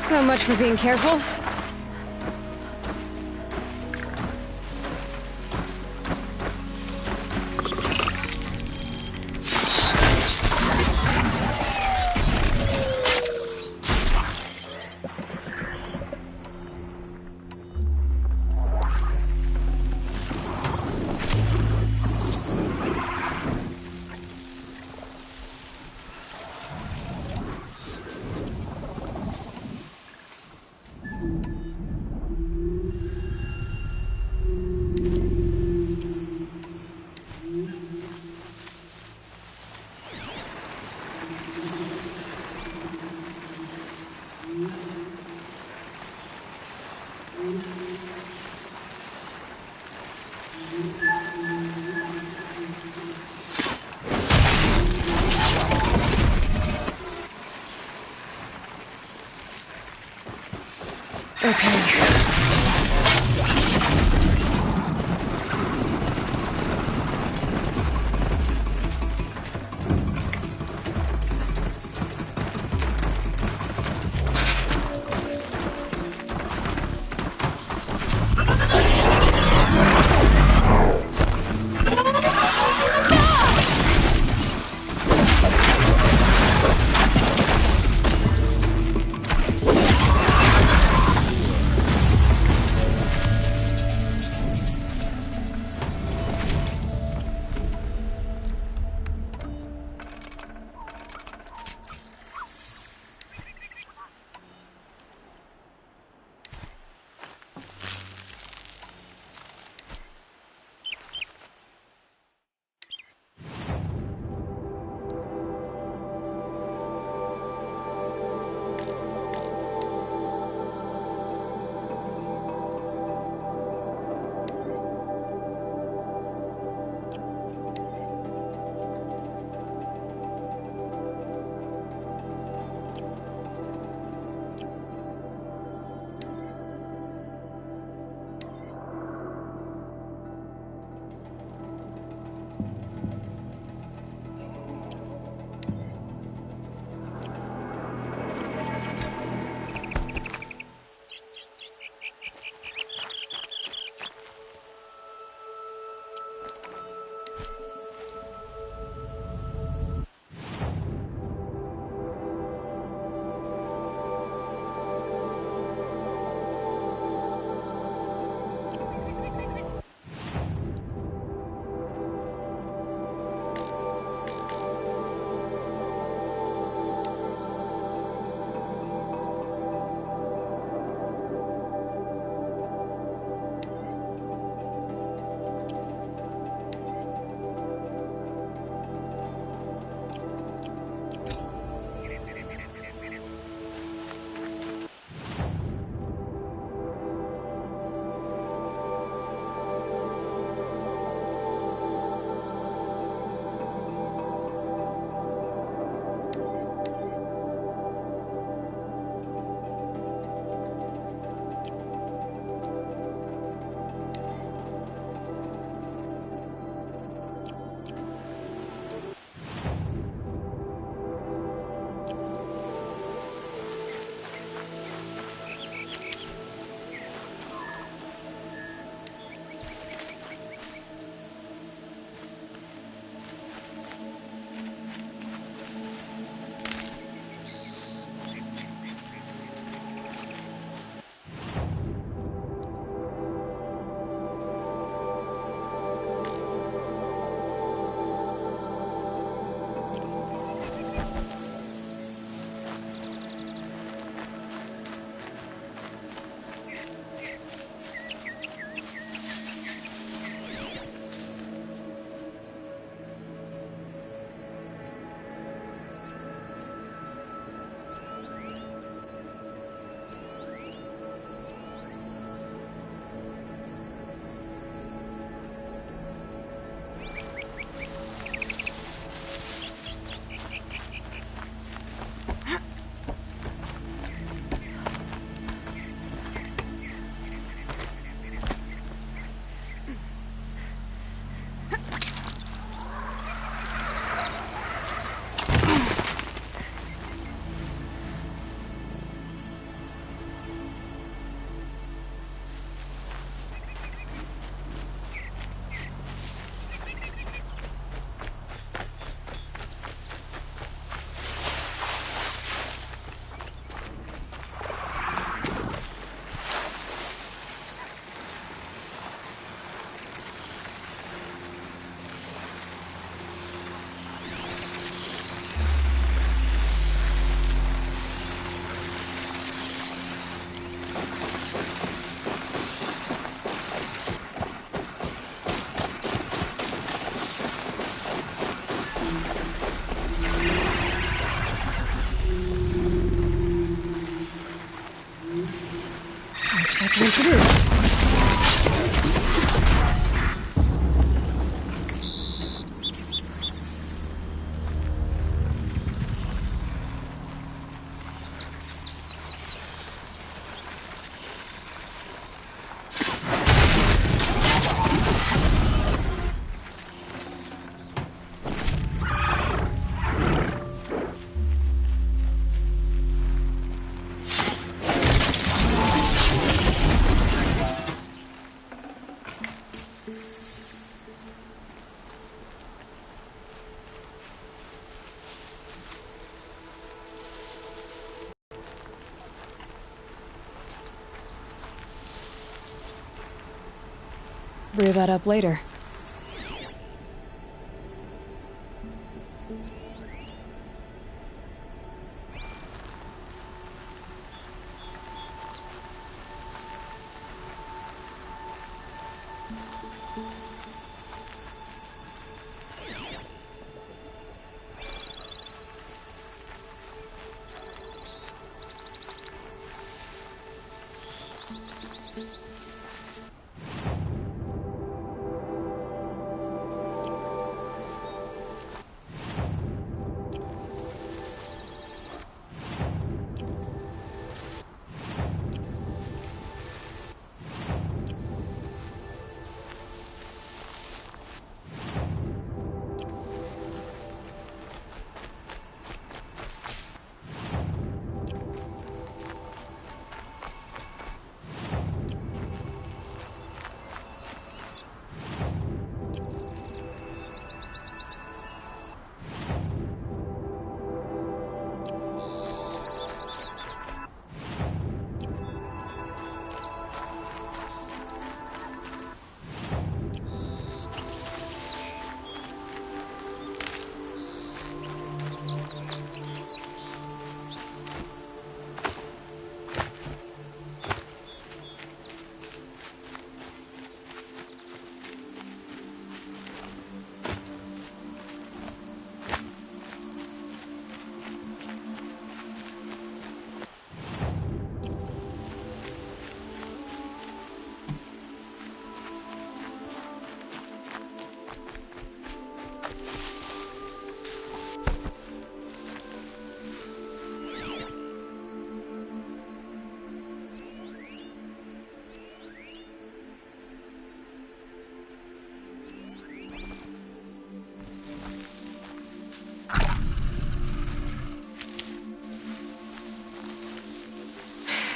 So much for being careful. Okay. brew that up later.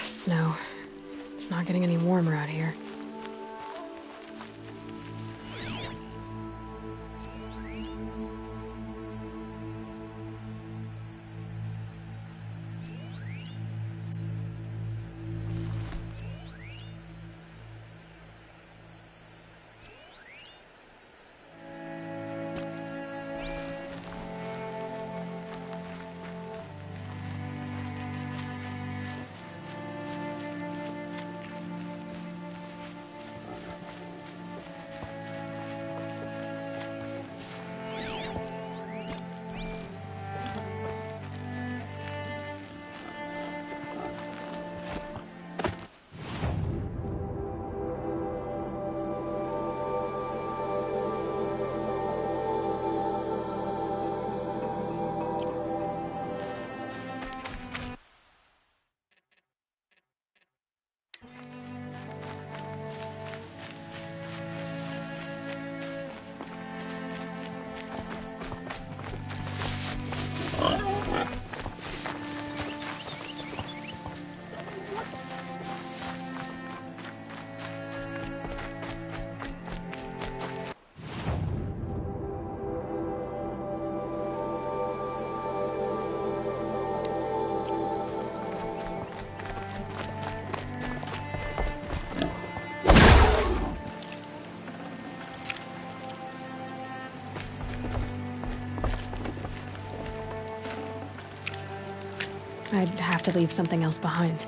Snow. It's not getting any warmer out here. I'd have to leave something else behind.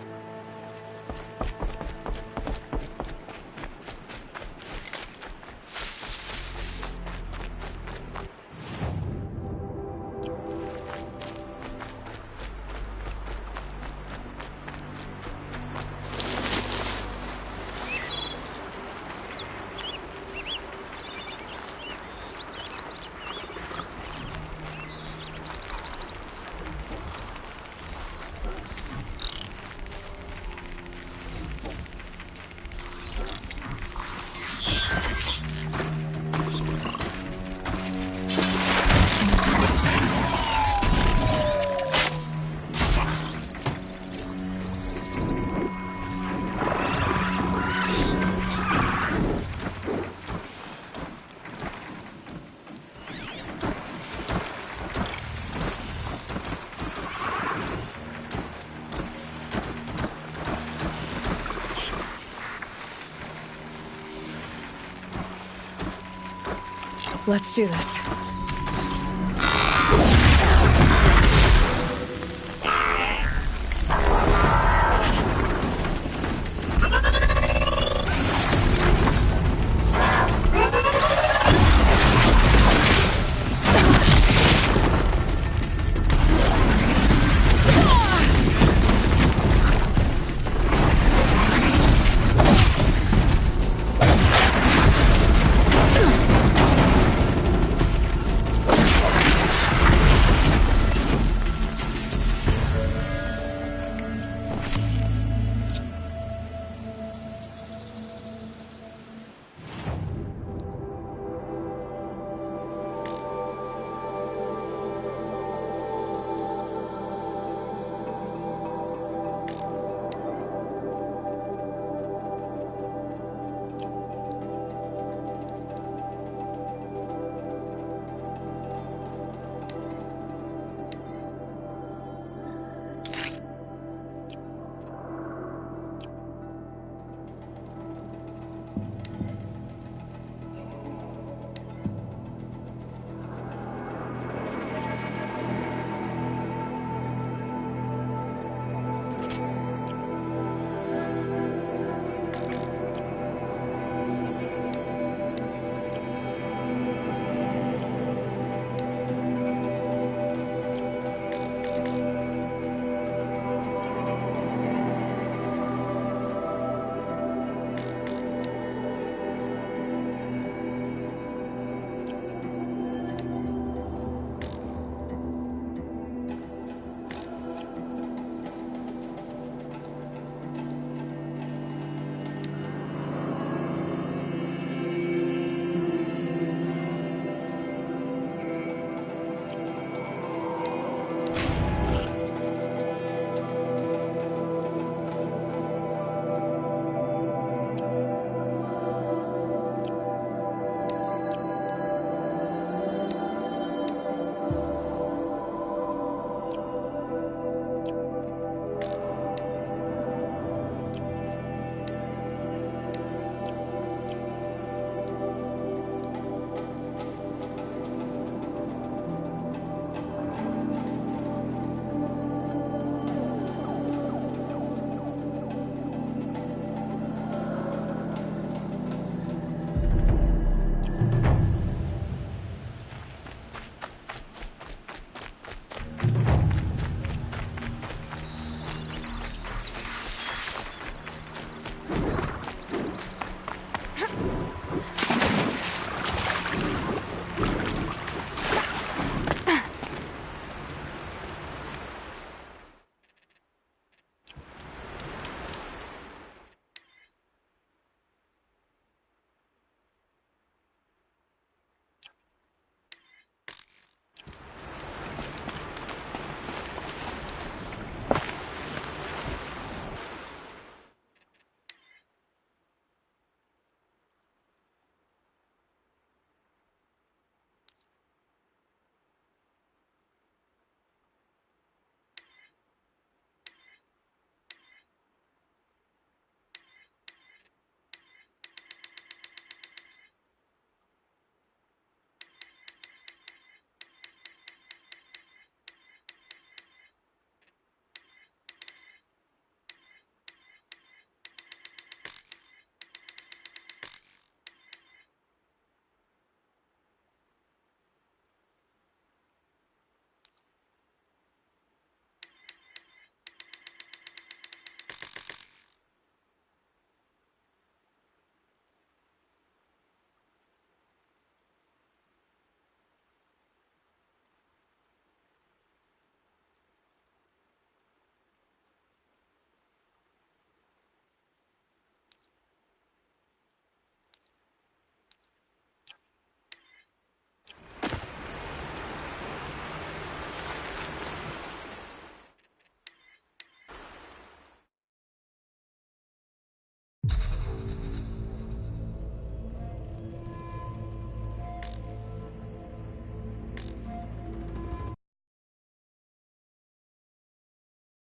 Let's do this.